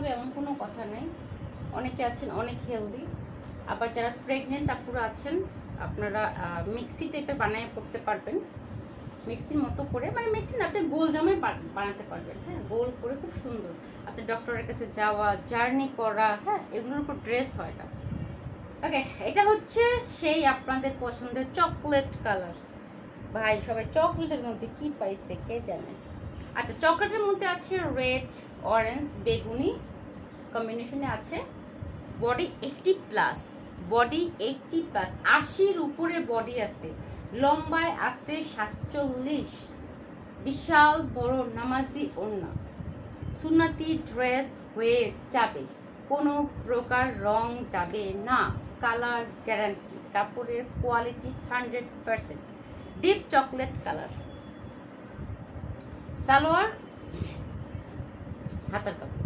হবে এমন কোনো কথা নেই। অনেকে আছেন অনেক হেলদি, আবার যারা প্রেগনেন্ট আপুরা আছেন আপনারা মিক্সি টাইপের বানিয়ে পড়তে পারবেন। মিক্সির মতো করে, মানে মিক্সি না, আপনি গোল জামাই বানাতে পারবেন। হ্যাঁ, গোল করে খুব সুন্দর। আপনি ডক্টরের কাছে যাওয়া, জার্নি করা, হ্যাঁ, এগুলোর উপর ড্রেস হয় না। ওকে, এটা হচ্ছে সেই আপনাদের পছন্দের চকলেট কালার। ভাই সবাই চকলেটের মধ্যে কি পাইছে কে জানে। আচ্ছা, চকলেটের মধ্যে আছে রেড, অরেঞ্জ, বেগুনি কম্বিনেশনে আছে। বডি 80+, বডি 80+, 80-র উপরে বডি আছে। লম্বায় আছে 47, বিশাল বড় নামাজি ওড়না। সুন্নতি ড্রেস হয়ে যাবে, কোনো প্রকার রং যাবে না, কালার গ্যারান্টি, কাপড়ের quality 100%। Deep chocolate colour. Salwar হাতার কাপড়।